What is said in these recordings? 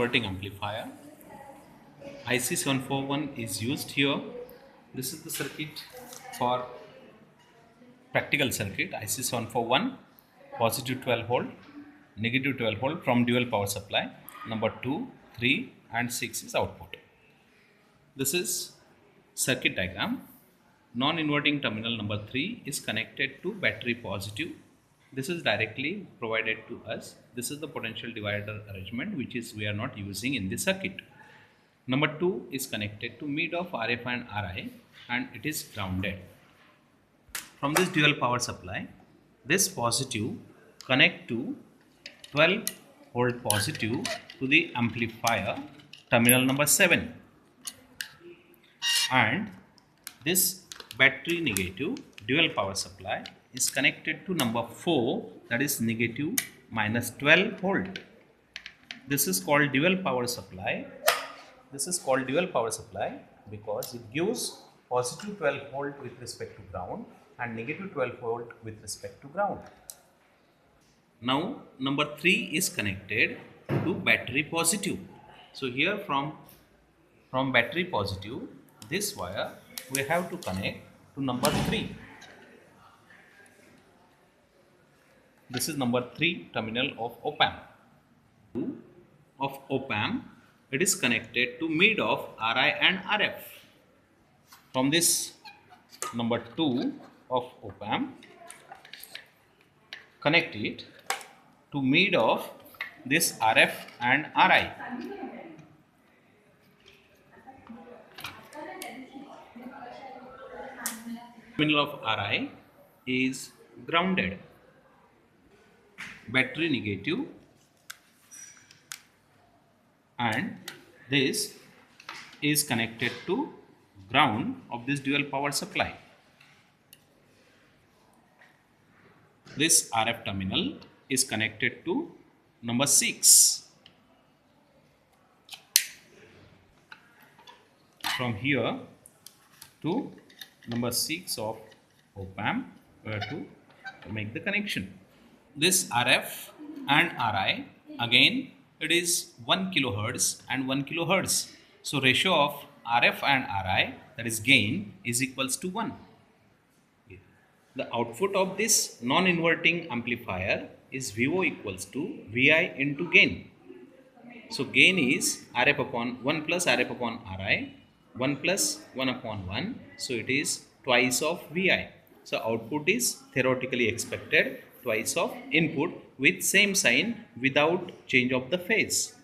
non-inverting amplifier. IC741 is used here. This is the circuit for practical circuit. IC741, positive 12 volt, negative 12 volt from dual power supply. Number 2, 3 and 6 is output. This is circuit diagram. Non-inverting terminal number 3 is connected to battery positive. This is directly provided to us. This is the potential divider arrangement which is we are not using in the circuit. Number 2 is connected to mid of RF and RI and it is grounded. From this dual power supply, this positive connect to 12 volt positive to the amplifier terminal number 7, and this battery negative dual power supply is connected to number 4, that is negative minus 12 volt. This is called dual power supply. This is called dual power supply because it gives positive 12 volt with respect to ground and negative 12 volt with respect to ground. Now number 3 is connected to battery positive. So here from battery positive, this wire we have to connect to number 3. This is number 3 terminal of op-amp. Of op-amp, it is connected to mid of RI and RF. From this number 2 of op-amp, connect it to mid of this RF and RI. Terminal of RI is grounded. Battery negative, and this is connected to ground of this dual power supply. This RF terminal is connected to number 6. From here to number 6 of op-amp, we have to make the connection. This RF and RI, again it is 1 kilohertz and 1 kilohertz. So ratio of RF and RI, that is gain, is equals to 1. The output of this non-inverting amplifier is VO equals to VI into gain. So gain is RF upon 1 plus RF upon RI, 1 plus 1 upon 1. So it is twice of VI. So output is theoretically expected twice of input with same sign without change of the phase.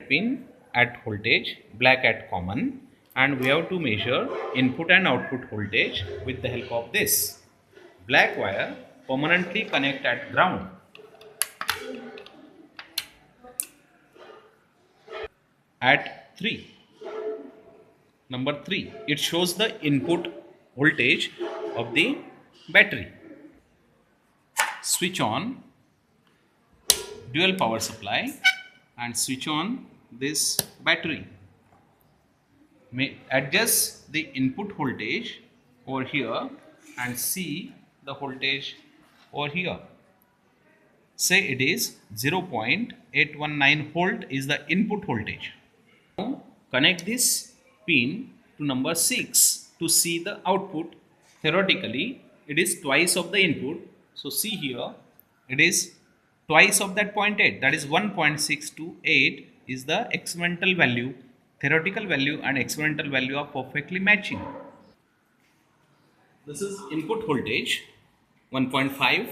Pin at voltage, black at common, and we have to measure input and output voltage with the help of this. Black wire permanently connect at ground. At 3. Number 3, it shows the input voltage of the battery. Switch on dual power supply and switch on this battery. May adjust the input voltage over here and see the voltage over here. Say it is 0.819 volt is the input voltage. Now connect this pin to number 6 to see the output. Theoretically it is twice of the input. So see here, it is twice of that 0.8, that is 1.628 is the experimental value. Theoretical value and experimental value are perfectly matching. This is input voltage 1.5.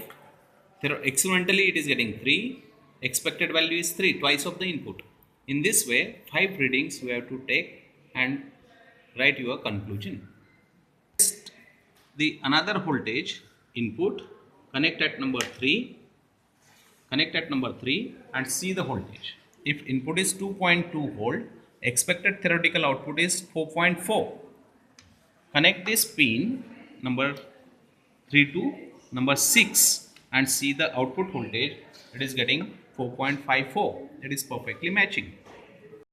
Experimentally it is getting 3. Expected value is 3, twice of the input. In this way, 5 readings we have to take and write your conclusion. The another voltage input, connect at number 3. Connect at number 3 and see the voltage. If input is 2.2 volt, expected theoretical output is 4.4. Connect this pin number 3 to number 6 and see the output voltage. It is getting 4.54. It is perfectly matching.